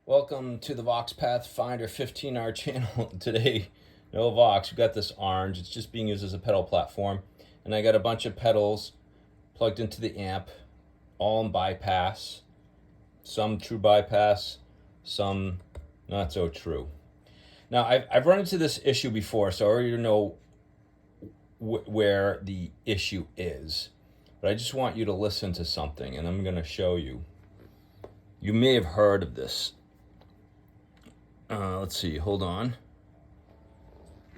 Welcome to the Vox Pathfinder 15R channel. Today, no Vox, we got this orange. It's just being used as a pedal platform. And I got a bunch of pedals plugged into the amp, all in bypass. Some true bypass, some not so true. Now, I've run into this issue before, so I already know where the issue is. But I just want you to listen to something, and I'm going to show you. You may have heard of this. Let's see, hold on.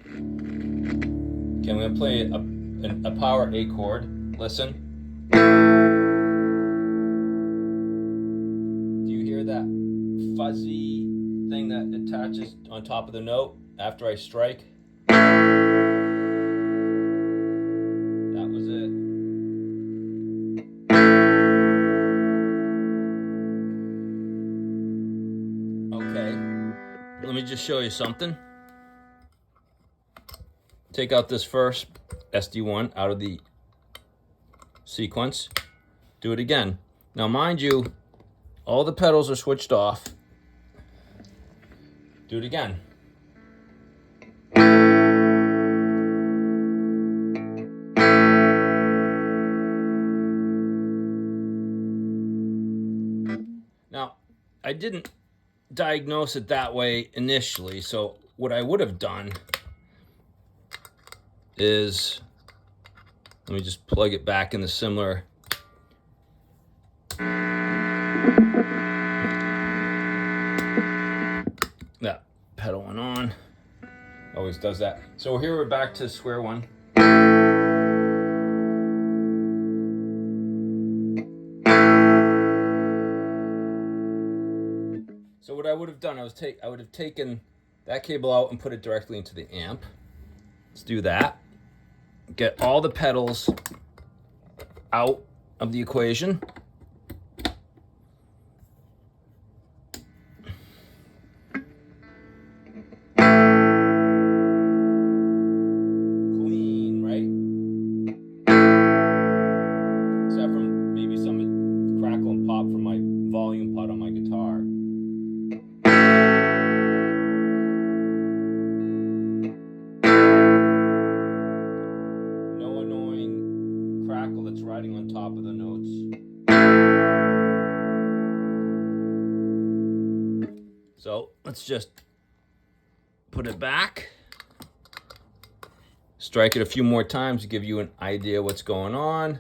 Okay, I'm going to play a power A chord. Listen. Do you hear that fuzzy thing that attaches on top of the note after I strike? That was it. Okay, let me just show you something. Take out this first SD-1 out of the sequence. Do it again. Now, mind you, all the pedals are switched off. Do it again. Now, I didn't diagnose it that way initially, so what I would have done is, let me just plug it back in the similar. That pedal went on. Always does that. So here we're back to square one. So what I would have done, I would have taken that cable out and put it directly into the amp. Let's do that. Get all the pedals out of the equation. Clean, right? Except from maybe some crackle and pop from my volume pot on my guitar. That's riding on top of the notes. So let's just put it back. Strike it a few more times to give you an idea what's going on.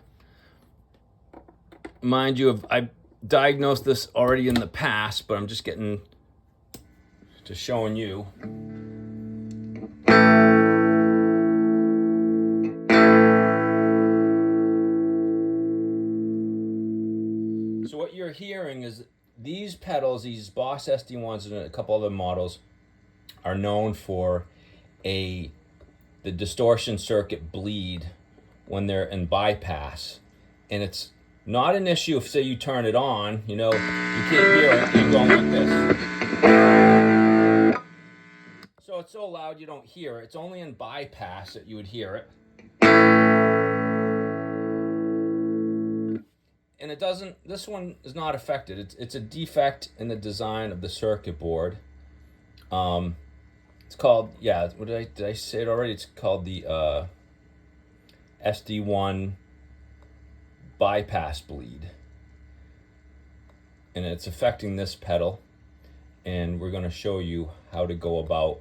Mind you, I diagnosed this already in the past, but I'm just getting to showing you. So what you're hearing is these pedals, these Boss SD-1s and a couple other models, are known for the distortion circuit bleed when they're in bypass. And it's not an issue if, say, you turn it on, you know, you can't hear it, you're going like this. So it's so loud you don't hear it. It's only in bypass that you would hear it. And it doesn't, this one is not affected. It's a defect in the design of the circuit board. It's called, yeah, what did I say it already? It's called the SD-1 bypass bleed. And it's affecting this pedal. And we're going to show you how to go about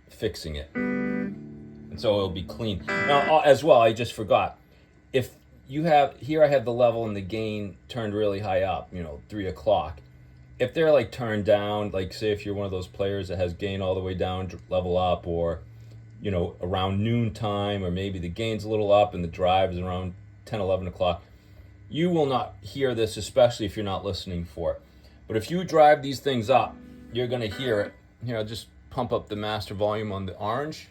fixing it. And so it'll be clean. Now, as well, I just forgot. If you have, here I have the level and the gain turned really high up, you know, 3 o'clock. If they're like turned down, like say if you're one of those players that has gain all the way down, level up, or, you know, around noon time, or maybe the gain's a little up and the drive is around 10, 11 o'clock, you will not hear this, especially if you're not listening for it. But if you drive these things up, you're going to hear it. Here, I'll just pump up the master volume on the orange.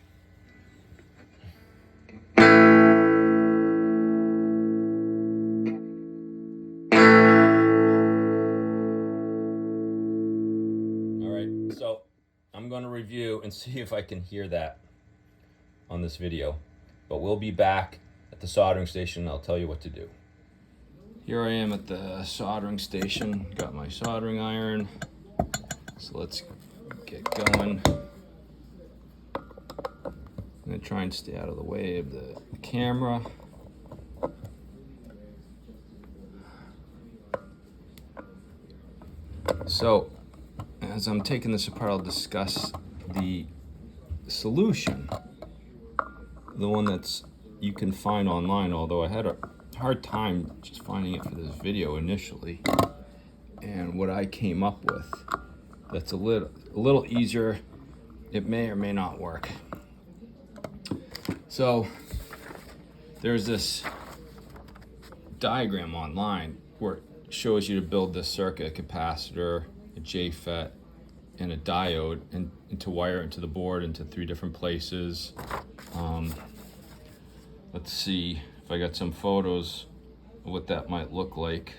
So I'm going to review and see if I can hear that on this video. But we'll be back at the soldering station and I'll tell you what to do. Here I am at the soldering station. Got my soldering iron. So let's get going. I'm gonna try and stay out of the way of the camera. So as I'm taking this apart, I'll discuss the solution, the one that's you can find online, although I had a hard time just finding it for this video initially. And what I came up with that's a little easier. It may or may not work. So there's this diagram online where it shows you to build this circuit, a capacitor, a jfet, and a diode, and to wire it into the board into 3 different places. Let's see if I got some photos of what that might look like.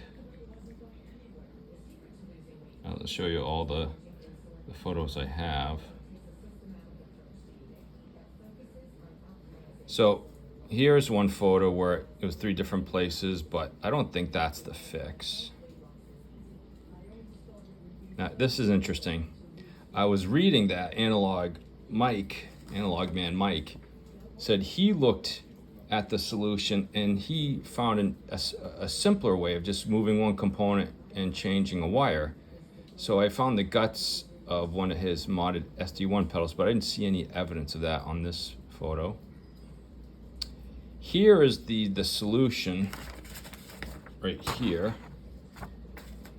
I'll show you all the photos I have. So here's one photo where it was 3 different places, but I don't think that's the fix. Now this is interesting. I was reading that AnalogMan Mike said he looked at the solution and he found a simpler way of just moving one component and changing a wire. So I found the guts of one of his modded SD-1 pedals, but I didn't see any evidence of that on this photo. Here is the solution right here,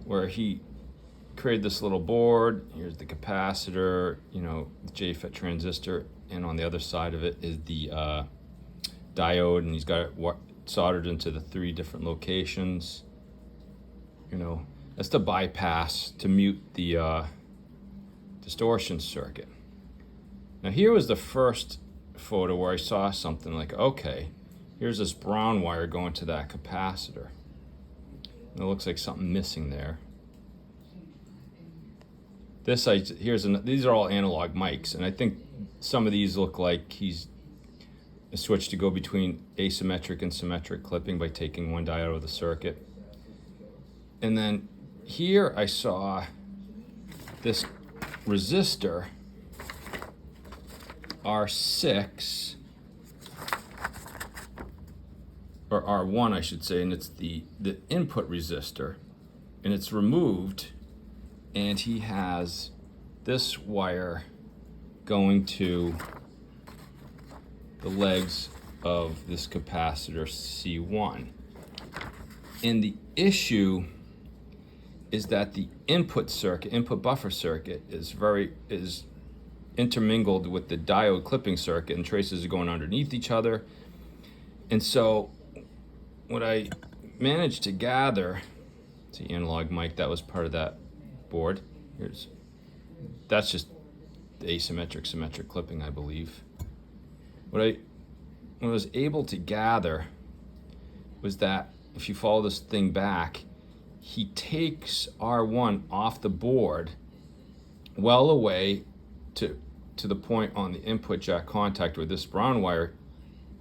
where he created this little board. Here's the capacitor, you know, the jfet transistor, and on the other side of it is the diode, and he's got it soldered into the 3 different locations. You know, that's the bypass to mute the distortion circuit. Now here was the first photo where I saw something like, okay, here's this brown wire going to that capacitor. And it looks like something missing there. These are all analog mics, and I think some of these look like he's switched to go between asymmetric and symmetric clipping by taking one diode out of the circuit. And then here I saw this resistor, R6, or R1 I should say, and it's the input resistor, and it's removed, and he has this wire going to the legs of this capacitor C1. And the issue is that the input buffer circuit is intermingled with the diode clipping circuit, and traces are going underneath each other. And so what I managed to gather, see Analog Mike, that was part of that board. That's just the asymmetric symmetric clipping, I believe. What I was able to gather was that if you follow this thing back, he takes R1 off the board well away to the point on the input jack contact where this brown wire,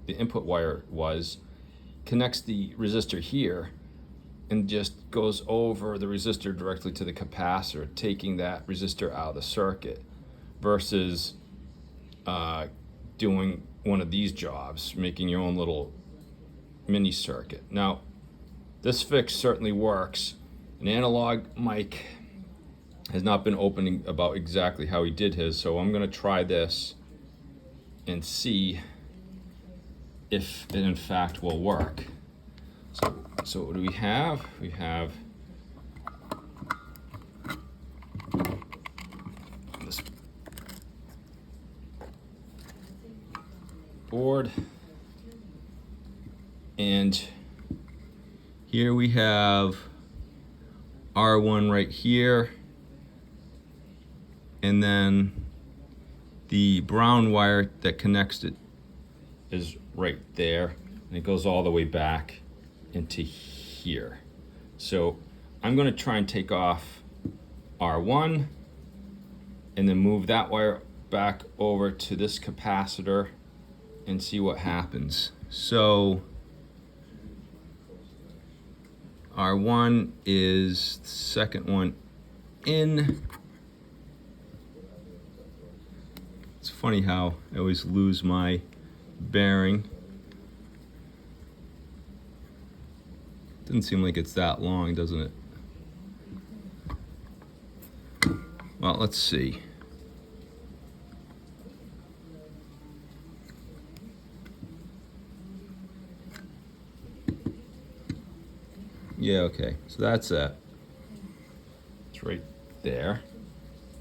the input wire was, connects the resistor here and just goes over the resistor directly to the capacitor, taking that resistor out of the circuit, versus doing one of these jobs, making your own little mini circuit. Now, this fix certainly works. An Analog Mike has not been open about exactly how he did his, so I'm gonna try this and see if it in fact will work. So what do we have? We have this board, and here we have R1 right here, and then the brown wire that connects it is right there, and it goes all the way back into here. So I'm going to try and take off R1 and then move that wire back over to this capacitor and see what happens. So R1 is the second one in, funny how I always lose my bearing. Doesn't seem like it's that long, doesn't it? Well, let's see. Yeah, okay, so that's it. It's right there.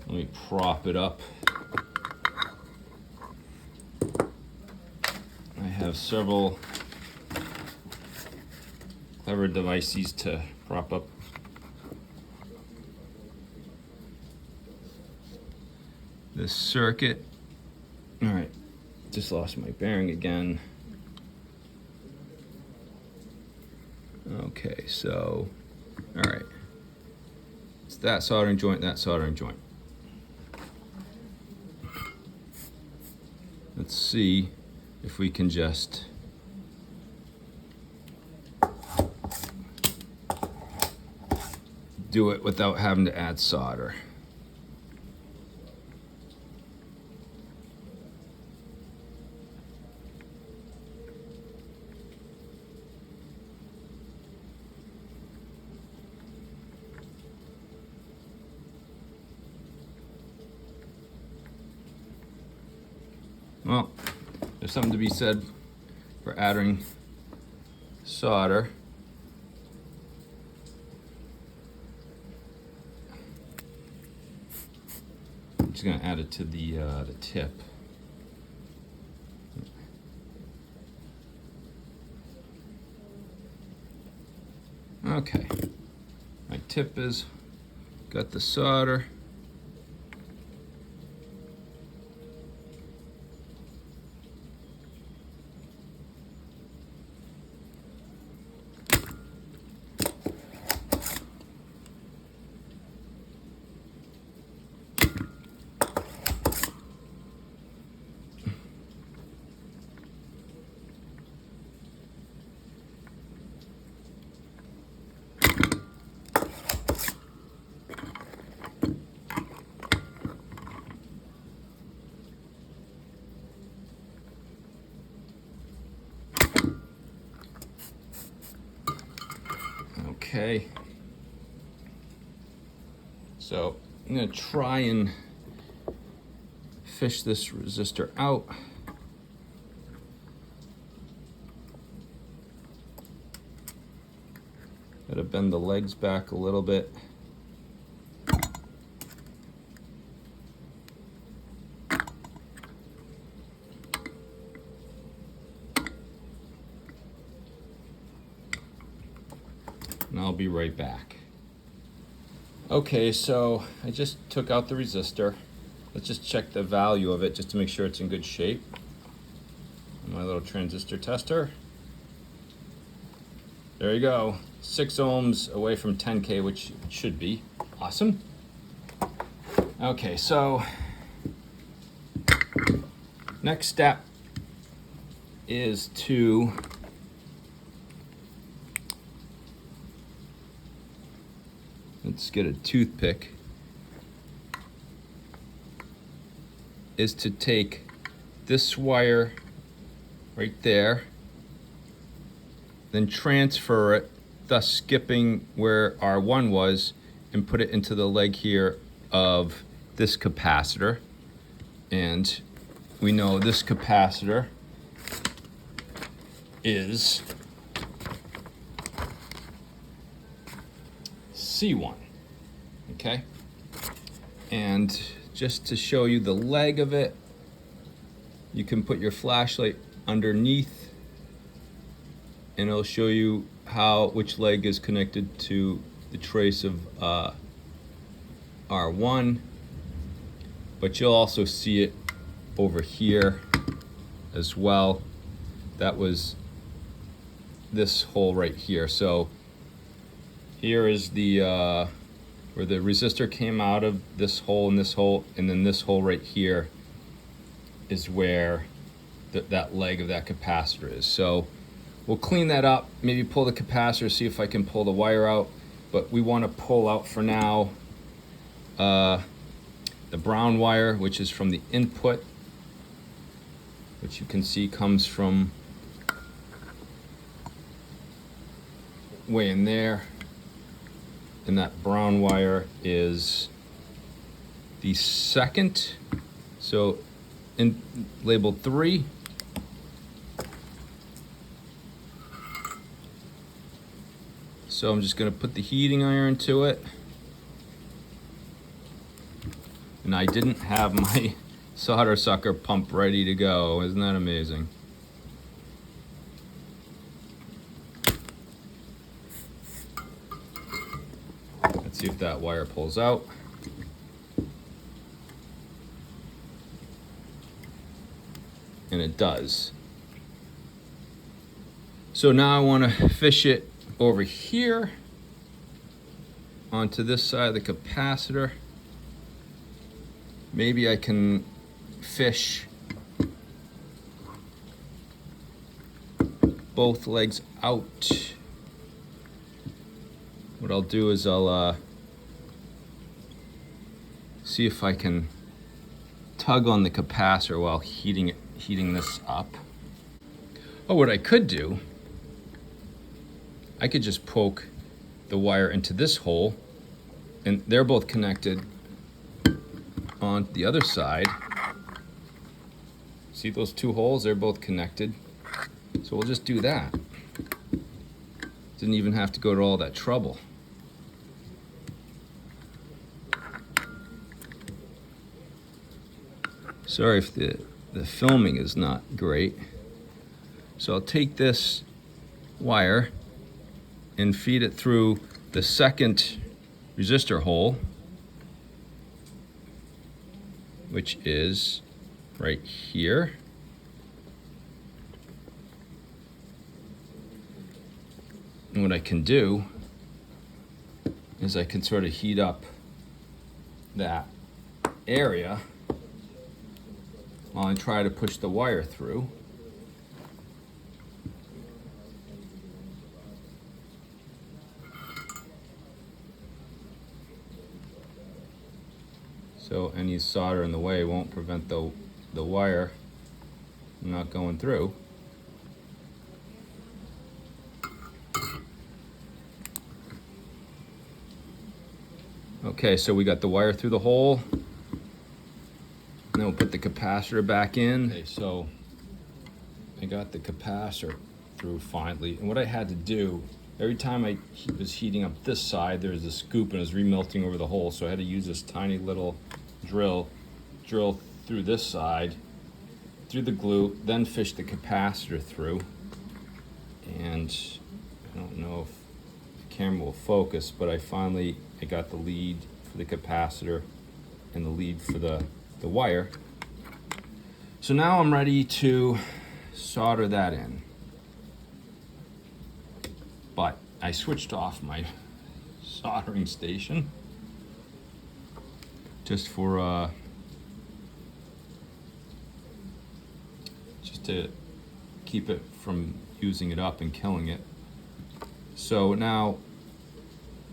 Let me prop it up. I have several clever devices to prop up this circuit. All right, just lost my bearing again. Okay, so, all right. It's that soldering joint, that soldering joint. Let's see if we can just do it without having to add solder. Well, there's something to be said for adding solder. I'm just going to add it to the tip. Okay, my tip is got the solder. Okay, so I'm going to try and fish this resistor out. Got to bend the legs back a little bit. And I'll be right back. Okay, so I just took out the resistor. Let's just check the value of it just to make sure it's in good shape. My little transistor tester. There you go. 6 ohms away from 10K, which it should be. Awesome. Okay, so next step is to let's get a toothpick, is to take this wire right there, then transfer it, thus skipping where R1 was, and put it into the leg here of this capacitor. And we know this capacitor is C1, okay? And just to show you the leg of it, you can put your flashlight underneath and it'll show you which leg is connected to the trace of R1, but you'll also see it over here as well. That was this hole right here. So here is the where the resistor came out of, this hole and this hole, and then this hole right here is where that leg of that capacitor is. So we'll clean that up, maybe pull the capacitor, see if I can pull the wire out, but we want to pull out for now the brown wire, which is from the input which you can see comes from way in there, and that brown wire is the second, so in labeled 3. So I'm just going to put the heating iron to it, and I didn't have my solder sucker pump ready to go. Isn't that amazing? Let's see if that wire pulls out. And it does. So now I want to fish it over here onto this side of the capacitor. Maybe I can fish both legs out. What I'll do is I'll see if I can tug on the capacitor while heating this up. Oh, what I could do, I could just poke the wire into this hole, and they're both connected on the other side. See those two holes? They're both connected. So we'll just do that. Didn't even have to go to all that trouble. Sorry if the filming is not great. So I'll take this wire and feed it through the second resistor hole, which is right here. And what I can do is I can sort of heat up that area while I try to push the wire through. So any solder in the way won't prevent the wire from not going through. Okay, so we got the wire through the hole. And then we'll put the capacitor back in. Okay, so I got the capacitor through finally. And what I had to do, every time I was heating up this side, there was a scoop and it was remelting over the hole. So I had to use this tiny little drill through this side, through the glue, then fish the capacitor through. And I don't know if the camera will focus, but I got the lead for the capacitor and the lead for the wire. So now I'm ready to solder that in. But I switched off my soldering station just for just to keep it from using it up and killing it. So now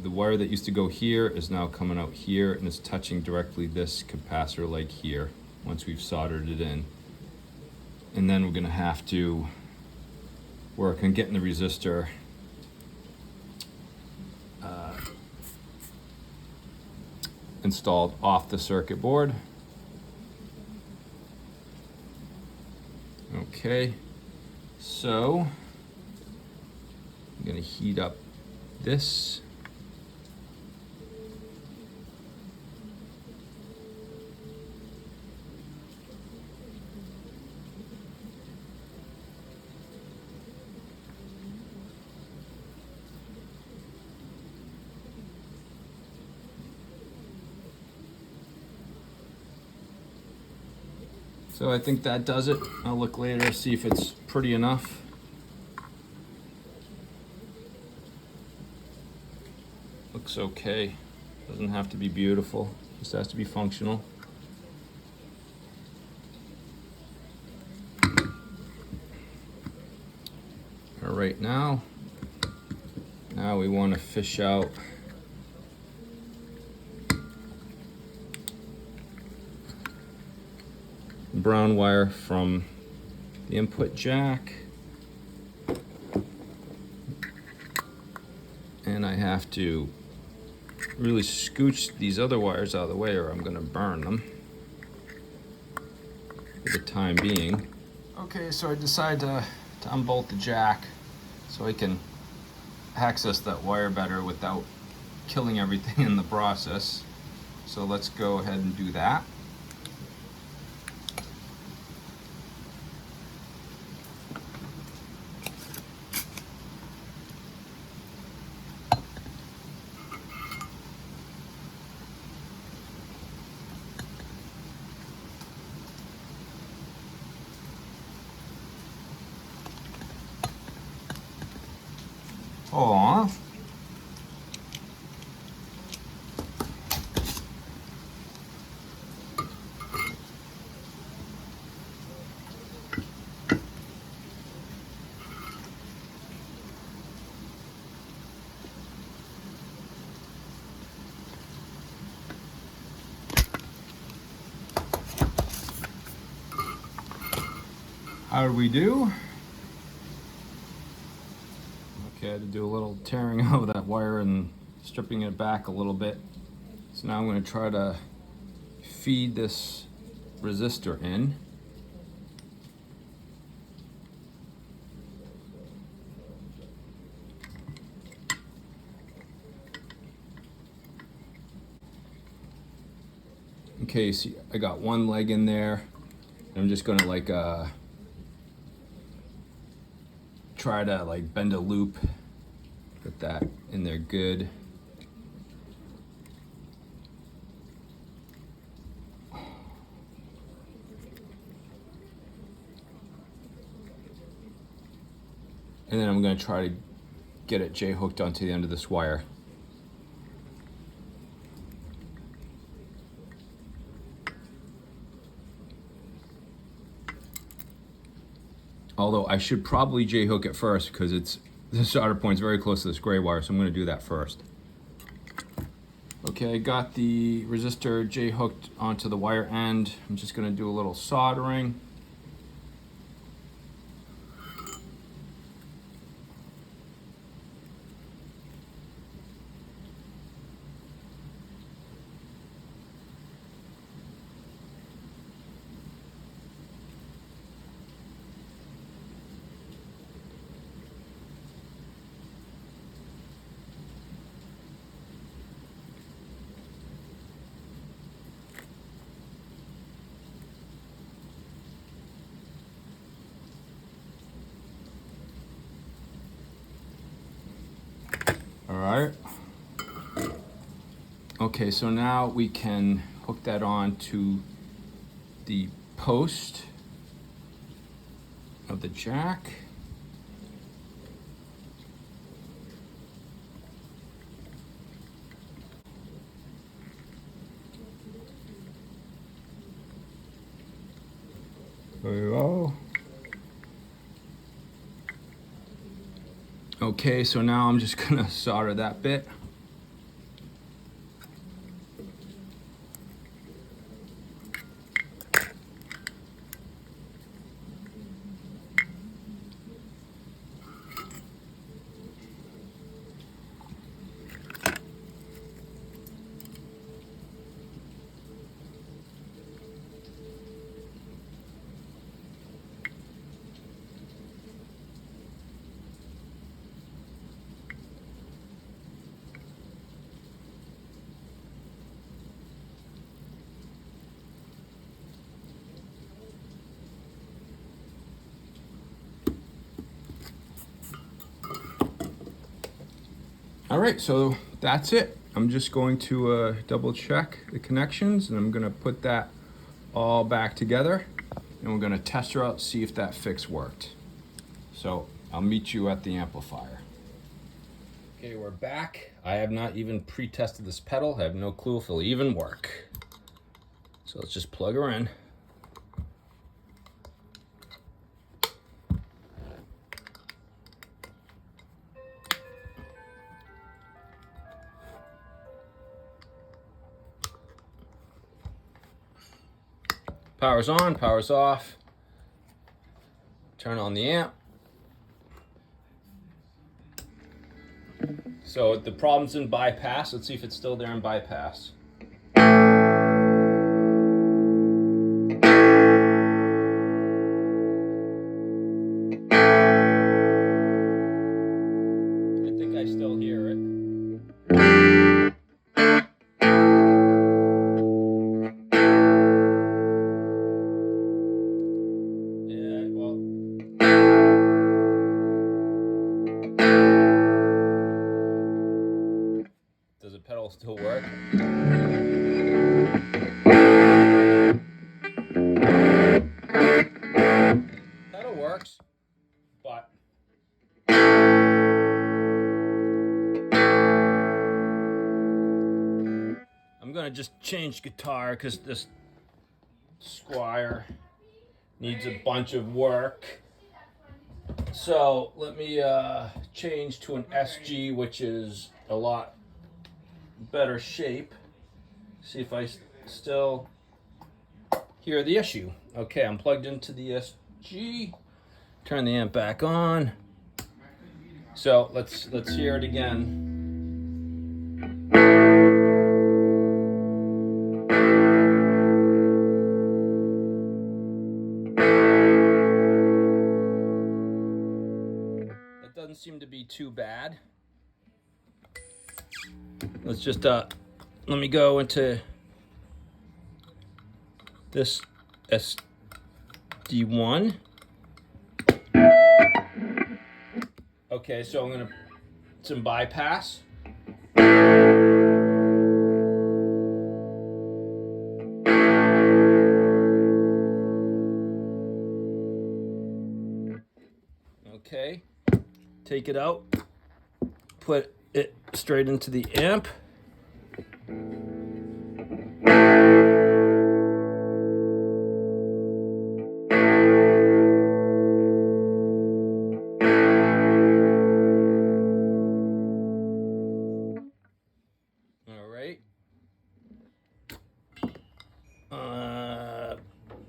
the wire that used to go here is now coming out here and it's touching directly this capacitor leg here once we've soldered it in. And then we're gonna have to work on getting the resistor installed off the circuit board. Okay, so I'm gonna heat up this. So I think that does it. I'll look later, see if it's pretty enough. Looks okay. Doesn't have to be beautiful, just has to be functional. All right, now we want to fish out brown wire from the input jack. And I have to really scooch these other wires out of the way or I'm gonna burn them for the time being. Okay, so I decided to unbolt the jack so I can access that wire better without killing everything in the process. So let's go ahead and do that. Hold on. How did we do? Okay, I had to do a little tearing out of that wire and stripping it back a little bit. So now I'm going to try to feed this resistor in. Okay, see, I got one leg in there. I'm just going to like try to like bend a loop, put that in there good. And then I'm going to try to get it J-hooked onto the end of this wire. Although I should probably J-hook it first because the solder point's very close to this gray wire, so I'm going to do that first. Okay, I got the resistor J-hooked onto the wire end. I'm just going to do a little soldering. All right. Okay, so now we can hook that on to the post of the jack. There we go. Okay, so now I'm just gonna solder that bit. All right, so that's it. I'm just going to double check the connections and I'm gonna put that all back together and we're gonna test her out, see if that fix worked. So I'll meet you at the amplifier. Okay, we're back. I have not even pre-tested this pedal. I have no clue if it'll even work. So let's just plug her in. Power's on, power's off. Turn on the amp. So the problem's in bypass. Let's see if it's still there in bypass. I think I still hear it. Yeah, well. Does the pedal still work? Pedal works, but I'm gonna just change guitar because this Squire needs a bunch of work. So let me change to an SG, which is a lot better shape. See if I still hear the issue. Okay, I'm plugged into the SG. Turn the amp back on. So let's hear it again. That doesn't seem to be too bad. Let's just let me go into this SD-1. Okay, so I'm gonna some bypass. Okay, take it out, put it straight into the amp.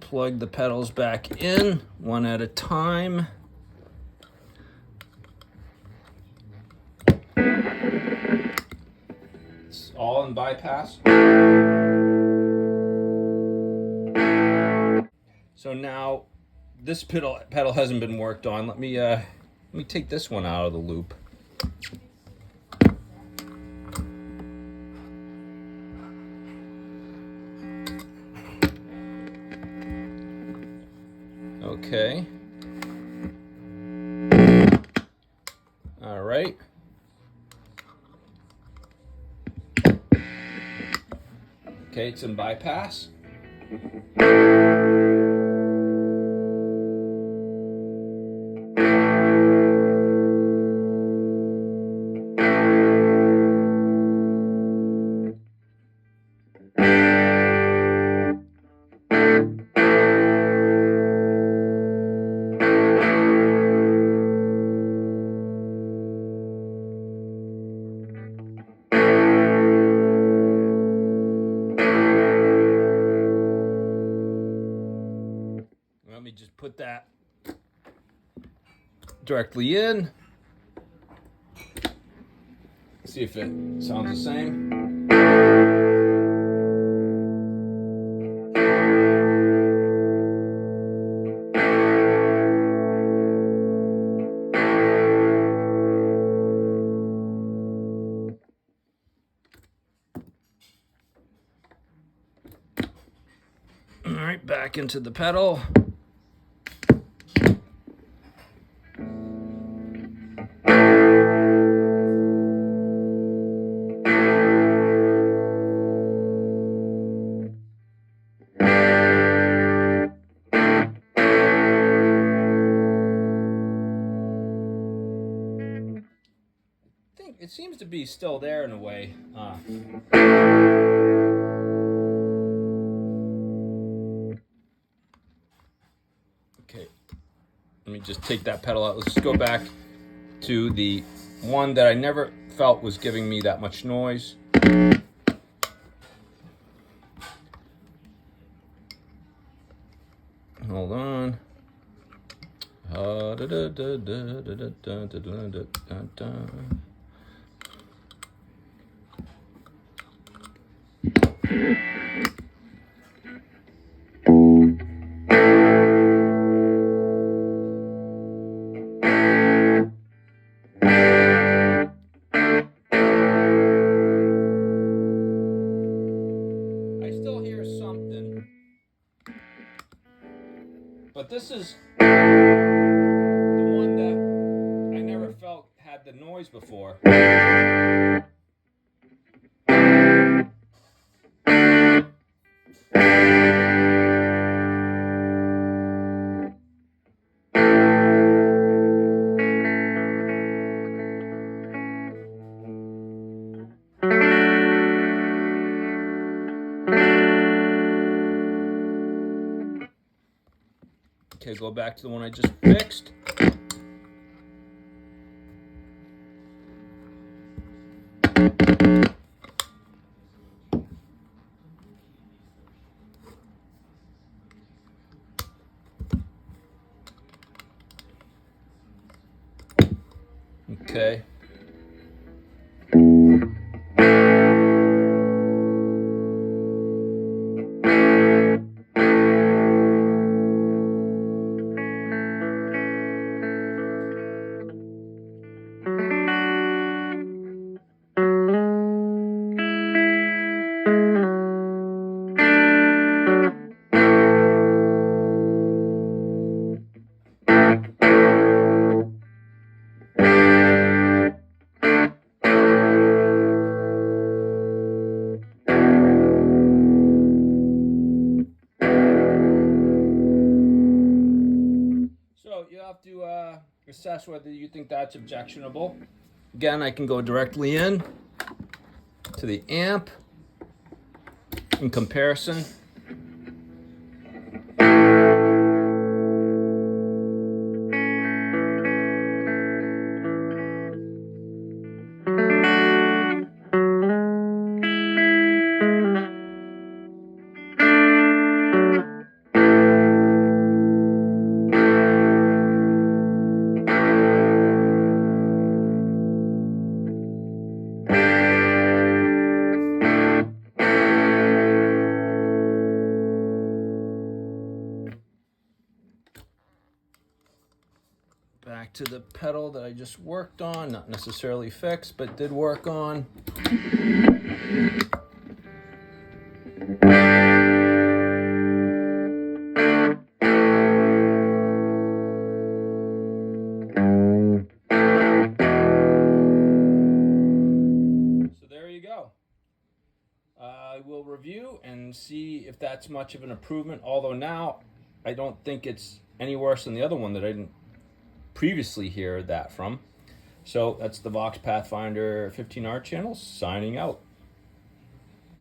Plug the pedals back in one at a time. It's all in bypass. So now this pedal hasn't been worked on. Let me take this one out of the loop. Okay. All right. Okay, it's in bypass. Let me just put that directly in. See if it sounds the same. All right, back into the pedal. It seems to be still there in a way. Okay, let me just take that pedal out. Let's go back to the one that I never felt was giving me that much noise. Hold on. still hear something, but this is the one that I never felt had the noise before. Okay, go back to the one I just fixed. Okay. So you have to assess whether you think that's objectionable. Again, I can go directly in to the amp in comparison. Back to the pedal that I just worked on, not necessarily fixed, but did work on. So there you go. I will review and see if that's much of an improvement, although now I don't think it's any worse than the other one that I didn't previously hear that from. So that's the Vox Pathfinder 15R channel signing out.